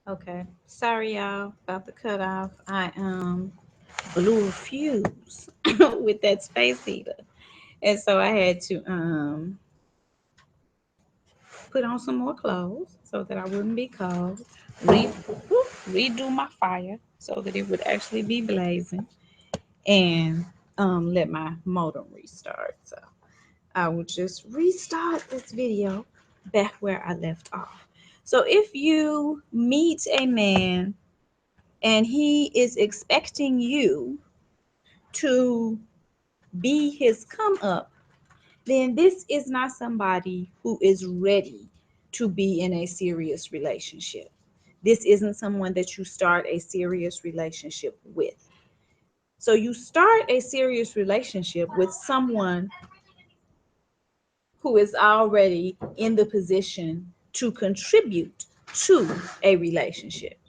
Okay. Sorry, y'all, about the cutoff. I blew a fuse with that space heater. And so I had to put on some more clothes so that I wouldn't be cold. Re- Redo my fire so that it would actually be blazing, and let my modem restart. So I will just restart this video back where I left off. So if you meet a man and he is expecting you to be his come up, then this is not somebody who is ready to be in a serious relationship. This isn't someone that you start a serious relationship with. So you start a serious relationship with someone who is already in the position to contribute to a relationship.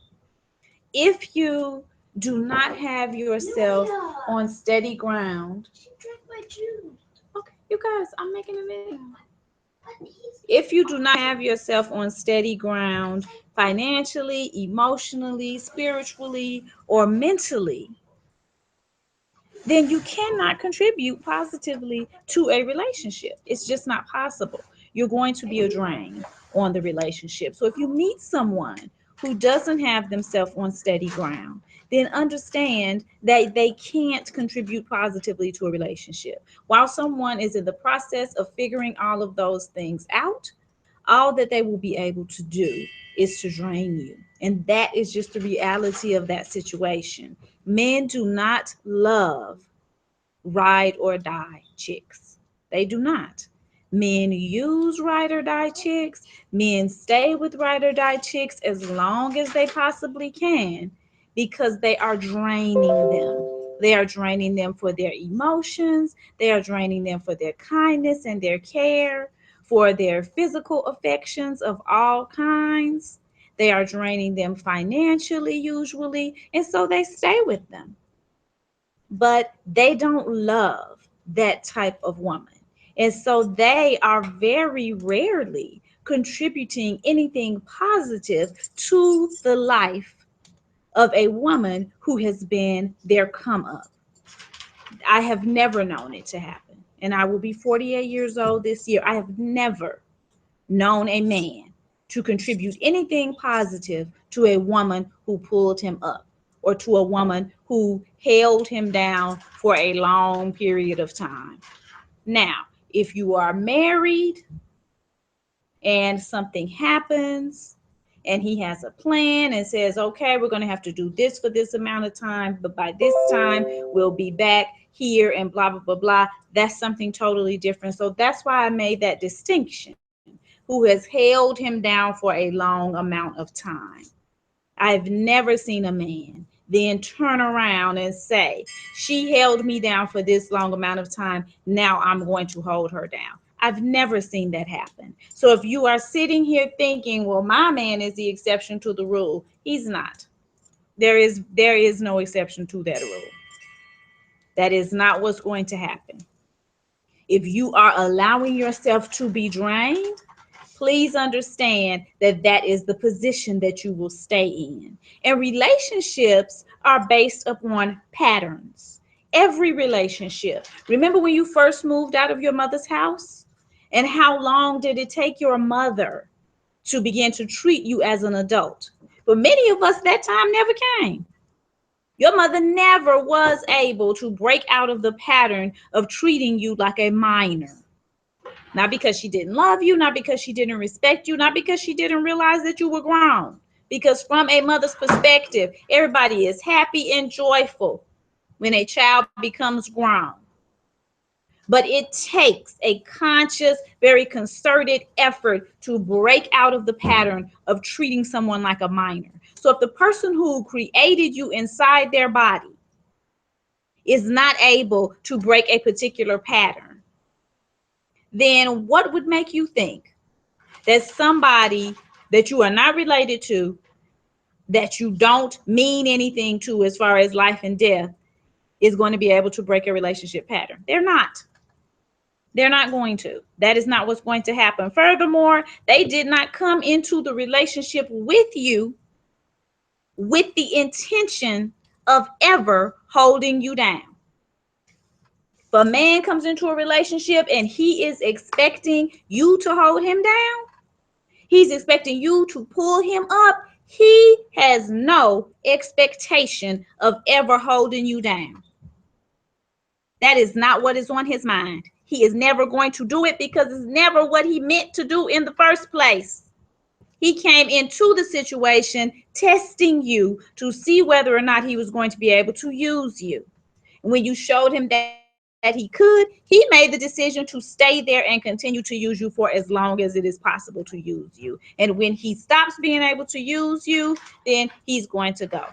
If you do not have yourself on steady ground, okay, you guys, I'm making a video. If you do not have yourself on steady ground financially, emotionally, spiritually, or mentally, then you cannot contribute positively to a relationship. It's just not possible. You're going to be a drain on the relationship. So if you meet someone who doesn't have themselves on steady ground, then understand that they can't contribute positively to a relationship. While someone is in the process of figuring all of those things out, all that they will be able to do is to drain you. And that is just the reality of that situation. Men do not love ride or die chicks. They do not. Men use ride or die chicks. Men stay with ride or die chicks as long as they possibly can because they are draining them. They are draining them for their emotions. They are draining them for their kindness and their care, for their physical affections of all kinds. They are draining them financially, usually, and so they stay with them, but they don't love that type of woman. And so they are very rarely contributing anything positive to the life of a woman who has been their come up. I have never known it to happen. And I will be 48 years old this year. I have never known a man to contribute anything positive to a woman who pulled him up or to a woman who held him down for a long period of time. Now, if you are married and something happens and he has a plan and says, okay, we're going to have to do this for this amount of time, but by this time we'll be back here and blah, blah, blah, blah. That's something totally different. So that's why I made that distinction. Who has held him down for a long amount of time. I've never seen a man then turn around and say, she held me down for this long amount of time. Now I'm going to hold her down. I've never seen that happen. So if you are sitting here thinking, well, my man is the exception to the rule, he's not. There is no exception to that rule. That is not what's going to happen. If you are allowing yourself to be drained, please understand that that is the position that you will stay in. And relationships are based upon patterns. Every relationship. Remember when you first moved out of your mother's house? And how long did it take your mother to begin to treat you as an adult? For many of us, that time never came. Your mother never was able to break out of the pattern of treating you like a minor. Not because she didn't love you, not because she didn't respect you, not because she didn't realize that you were grown. Because from a mother's perspective, everybody is happy and joyful when a child becomes grown. But it takes a conscious, very concerted effort to break out of the pattern of treating someone like a minor. So if the person who created you inside their body is not able to break a particular pattern, then what would make you think that somebody that you are not related to, that you don't mean anything to as far as life and death, is going to be able to break a relationship pattern? They're not. They're not going to. That is not what's going to happen. Furthermore, they did not come into the relationship with you with the intention of ever holding you down. If a man comes into a relationship and he is expecting you to hold him down, he's expecting you to pull him up, he has no expectation of ever holding you down. That is not what is on his mind. He is never going to do it because it's never what he meant to do in the first place. He came into the situation testing you to see whether or not he was going to be able to use you. And when you showed him that he could, he made the decision to stay there and continue to use you for as long as it is possible to use you. And when he stops being able to use you, then he's going to go.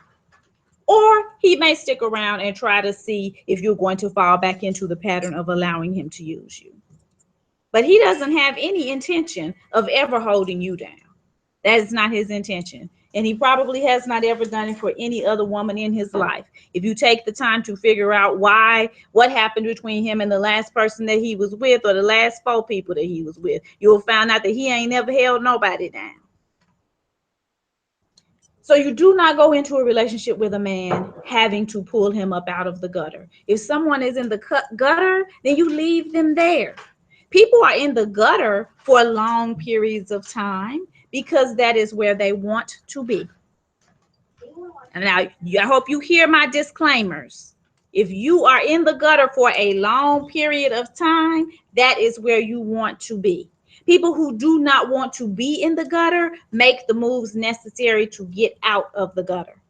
Or he may stick around and try to see if you're going to fall back into the pattern of allowing him to use you. But he doesn't have any intention of ever holding you down. That is not his intention. And he probably has not ever done it for any other woman in his life. If you take the time to figure out what happened between him and the last person that he was with, or the last 4 people that he was with, you'll find out that he ain't never held nobody down. So you do not go into a relationship with a man having to pull him up out of the gutter. If someone is in the gutter, then you leave them there. People are in the gutter for long periods of time because that is where they want to be. And now, I hope you hear my disclaimers. If you are in the gutter for a long period of time, that is where you want to be. People who do not want to be in the gutter make the moves necessary to get out of the gutter.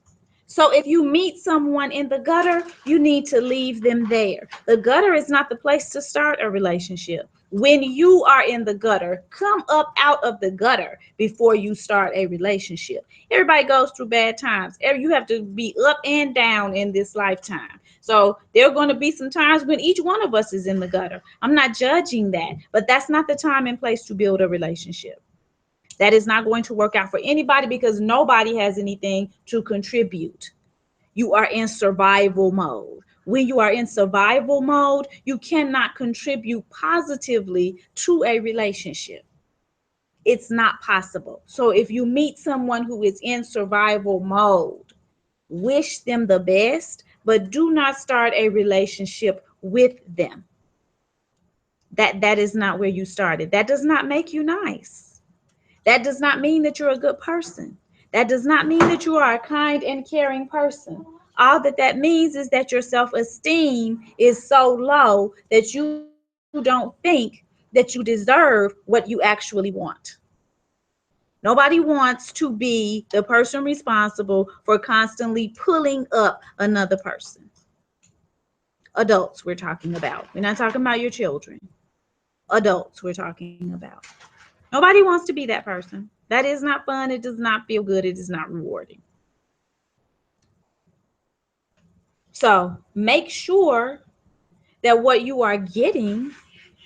So if you meet someone in the gutter, you need to leave them there. The gutter is not the place to start a relationship. When you are in the gutter, come up out of the gutter before you start a relationship. Everybody goes through bad times. You have to be up and down in this lifetime. So there are going to be some times when each one of us is in the gutter. I'm not judging that, but that's not the time and place to build a relationship. That is not going to work out for anybody because nobody has anything to contribute. You are in survival mode. When you are in survival mode, you cannot contribute positively to a relationship. It's not possible. So if you meet someone who is in survival mode, wish them the best, but do not start a relationship with them. That is not where you started. That does not make you nice. That does not mean that you're a good person. That does not mean that you are a kind and caring person. All that means is that your self-esteem is so low that you don't think that you deserve what you actually want. Nobody wants to be the person responsible for constantly pulling up another person. Adults, we're talking about. We're not talking about your children. Adults, we're talking about. Nobody wants to be that person. That is not fun. It does not feel good. It is not rewarding. So make sure that what you are getting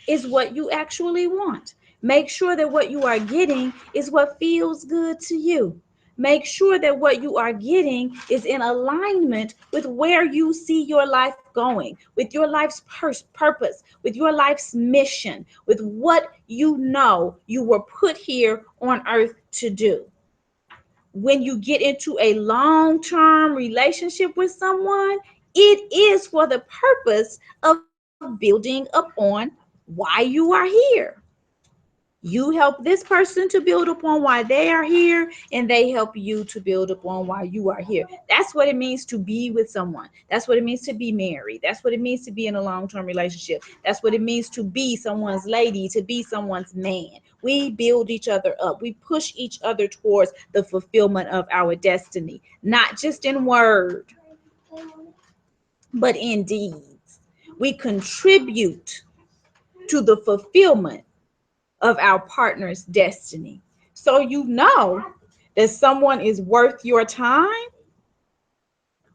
is what you actually want. Make sure that what you are getting is what feels good to you. Make sure that what you are getting is in alignment with where you see your life going, with your life's purpose, with your life's mission, with what you know you were put here on earth to do. When you get into a long-term relationship with someone, it is for the purpose of building upon why you are here. You help this person to build upon why they are here, and they help you to build upon why you are here. That's what it means to be with someone. That's what it means to be married. That's what it means to be in a long-term relationship. That's what it means to be someone's lady, to be someone's man. We build each other up. We push each other towards the fulfillment of our destiny, not just in word, but in deeds. We contribute to the fulfillment of our partner's destiny. So you know that someone is worth your time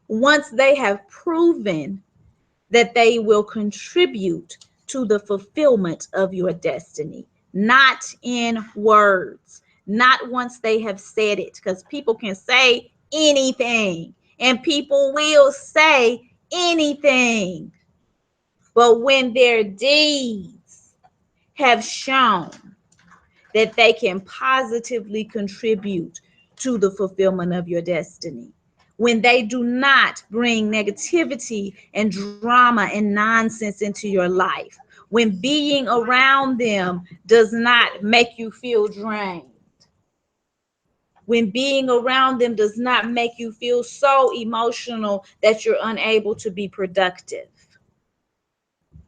once they have proven that they will contribute to the fulfillment of your destiny, not in words, not once they have said it, because people can say anything and people will say anything. But when their deeds have shown that they can positively contribute to the fulfillment of your destiny, when they do not bring negativity and drama and nonsense into your life, when being around them does not make you feel drained, when being around them does not make you feel so emotional that you're unable to be productive.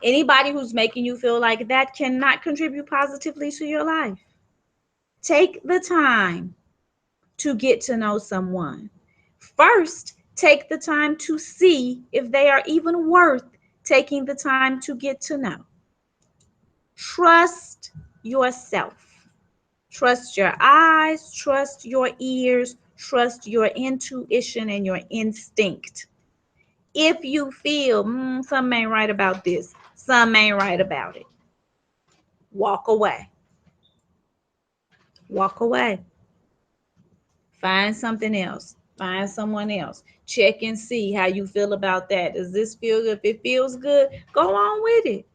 Anybody who's making you feel like that cannot contribute positively to your life. Take the time to get to know someone. First, take the time to see if they are even worth taking the time to get to know. Trust yourself. Trust your eyes, trust your ears, trust your intuition and your instinct. If you feel something ain't right about this, something ain't right about it, walk away. Walk away. Find something else. Find someone else. Check and see how you feel about that. Does this feel good? If it feels good, go on with it.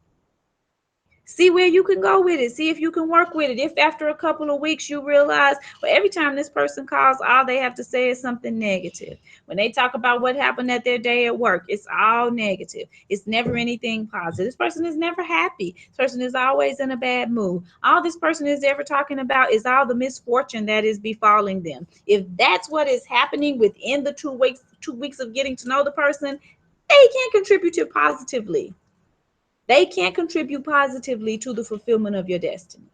See where you can go with it. See if you can work with it. If after a couple of weeks you realize, well, every time this person calls, all they have to say is something negative. When they talk about what happened at their day at work, it's all negative. It's never anything positive. This person is never happy. This person is always in a bad mood. All this person is ever talking about is all the misfortune that is befalling them. If that's what is happening within the 2 weeks of getting to know the person, they can't contribute to positively. They can't contribute positively to the fulfillment of your destiny.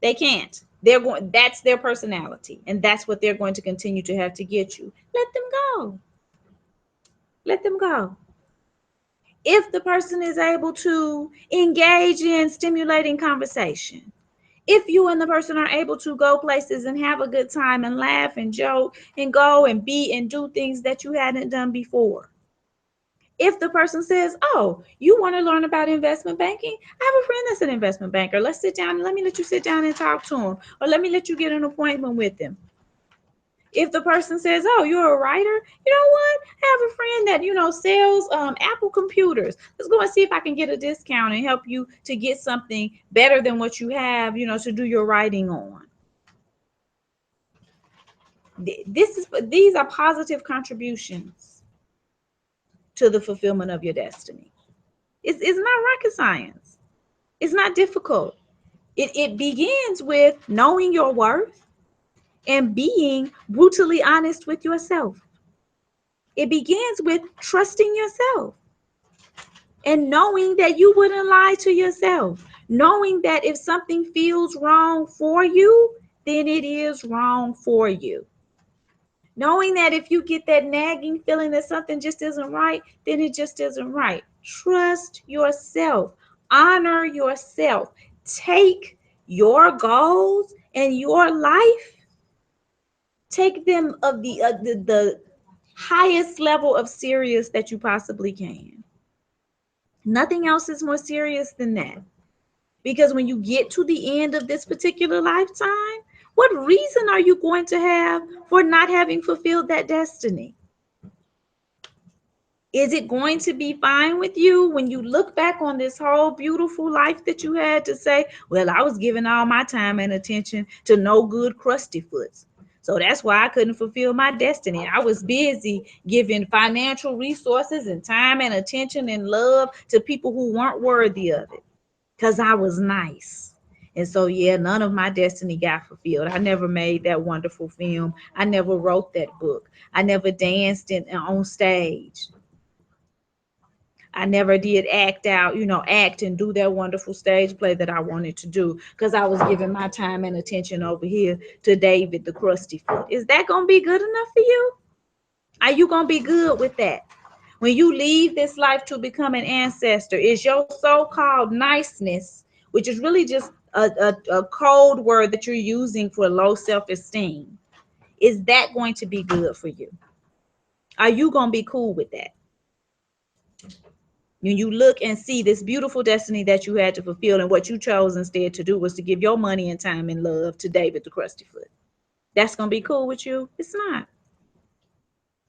They can't. That's their personality, and that's what they're going to continue to have to get you. Let them go. Let them go. If the person is able to engage in stimulating conversation, if you and the person are able to go places and have a good time and laugh and joke and go and be and do things that you hadn't done before, if the person says, oh, you want to learn about investment banking? I have a friend that's an investment banker. Let's sit down and let me let you sit down and talk to him. Or let me let you get an appointment with him. If the person says, oh, you're a writer, you know what? I have a friend that, sells Apple computers. Let's go and see if I can get a discount and help you to get something better than what you have, to do your writing on. These are positive contributions to the fulfillment of your destiny. It's not rocket science. It's not difficult. It begins with knowing your worth and being brutally honest with yourself. It begins with trusting yourself and knowing that you wouldn't lie to yourself. Knowing that if something feels wrong for you, then it is wrong for you. Knowing that if you get that nagging feeling that something just isn't right, then it just isn't right. Trust yourself. Honor yourself. Take your goals and your life, take them of the highest level of serious that you possibly can. Nothing else is more serious than that. Because when you get to the end of this particular lifetime, what reason are you going to have for not having fulfilled that destiny? Is it going to be fine with you when you look back on this whole beautiful life that you had to say, well, I was giving all my time and attention to no good crusty foots. So that's why I couldn't fulfill my destiny. I was busy giving financial resources and time and attention and love to people who weren't worthy of it because I was nice. And so, yeah, none of my destiny got fulfilled. I never made that wonderful film. I never wrote that book. I never danced on stage. I never did act and do that wonderful stage play that I wanted to do because I was giving my time and attention over here to David the Crusty Foot. Is that going to be good enough for you? Are you going to be good with that? When you leave this life to become an ancestor, is your so-called niceness, which is really just a code word that you're using for low self-esteem, is that going to be good for you? Are you going to be cool with that? When you look and see this beautiful destiny that you had to fulfill, and what you chose instead to do was to give your money and time and love to David the Crusty Foot. That's going to be cool with you? It's not.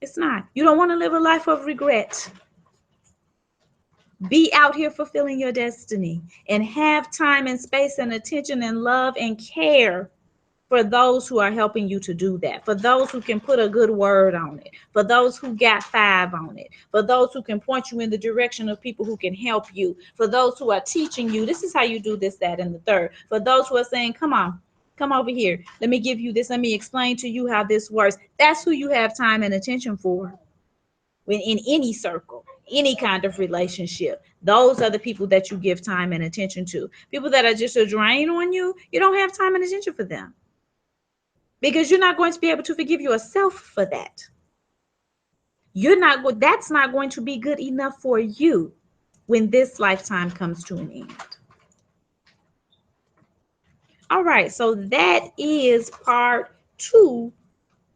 It's not. You don't want to live a life of regret. Be out here fulfilling your destiny and have time and space and attention and love and care for those who are helping you to do that, for those who can put a good word on it, for those who got five on it, for those who can point you in the direction of people who can help you, for those who are teaching you, this is how you do this, that, and the third, for those who are saying, come on, come over here, let me give you this, let me explain to you how this works. That's who you have time and attention for. When in any circle, any kind of relationship, those are the people that you give time and attention to. People that are just a drain on you, you don't have time and attention for them, because you're not going to be able to forgive yourself for that. You're not go- That's not going to be good enough for you when this lifetime comes to an end. All right, so that is part 2.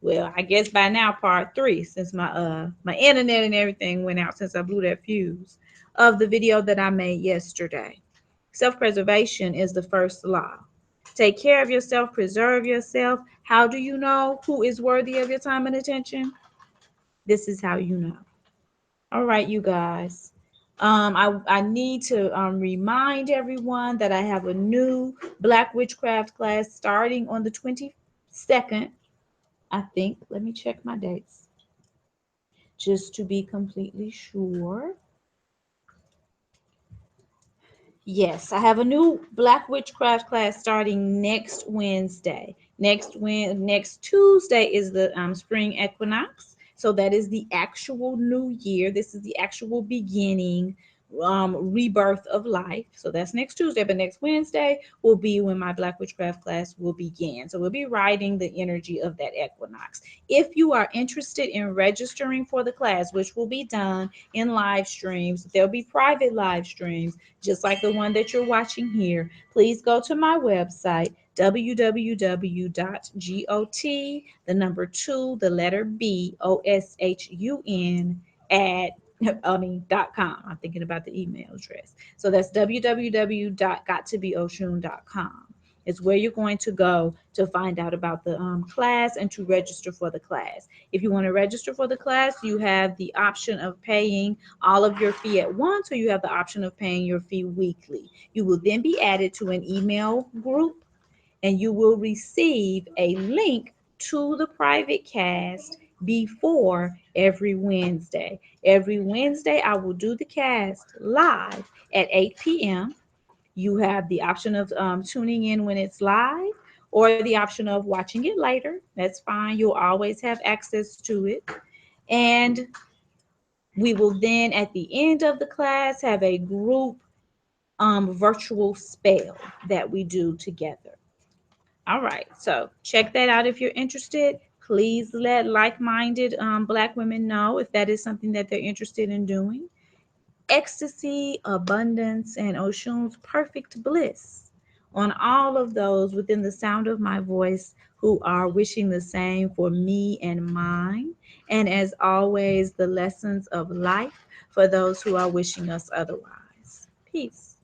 Well, I guess by now part 3, since my internet and everything went out since I blew that fuse, of the video that I made yesterday. Self-preservation is the first law. Take care of yourself, preserve yourself. How do you know who is worthy of your time and attention? This is how you know. All right, you guys. I need to remind everyone that I have a new Black Witchcraft class starting on the 22nd, I think. Let me check my dates just to be completely sure. Yes, I have a new Black Witchcraft class starting next Wednesday. Next Tuesday is the spring equinox. So that is the actual new year. This is the actual beginning, rebirth of life. So that's next Tuesday. But next Wednesday will be when my Black Witchcraft class will begin. So we'll be riding the energy of that equinox. If you are interested in registering for the class, which will be done in live streams, there'll be private live streams just like the one that you're watching here, please go to my website, www.got, the number 2, the letter B, OSHUN, at .com. I'm thinking about the email address. So that's www.gottobeoshun.com. It's where you're going to go to find out about the class and to register for the class. If you want to register for the class, you have the option of paying all of your fee at once, or you have the option of paying your fee weekly. You will then be added to an email group, and you will receive a link to the private cast before every Wednesday. Every Wednesday, I will do the cast live at 8 p.m. You have the option of tuning in when it's live, or the option of watching it later. That's fine. You'll always have access to it. And we will then, at the end of the class, have a group virtual spell that we do together. All right, so check that out if you're interested. Please let like-minded Black women know if that is something that they're interested in doing. Ecstasy, abundance, and Oshun's perfect bliss on all of those within the sound of my voice who are wishing the same for me and mine. And as always, the lessons of life for those who are wishing us otherwise. Peace.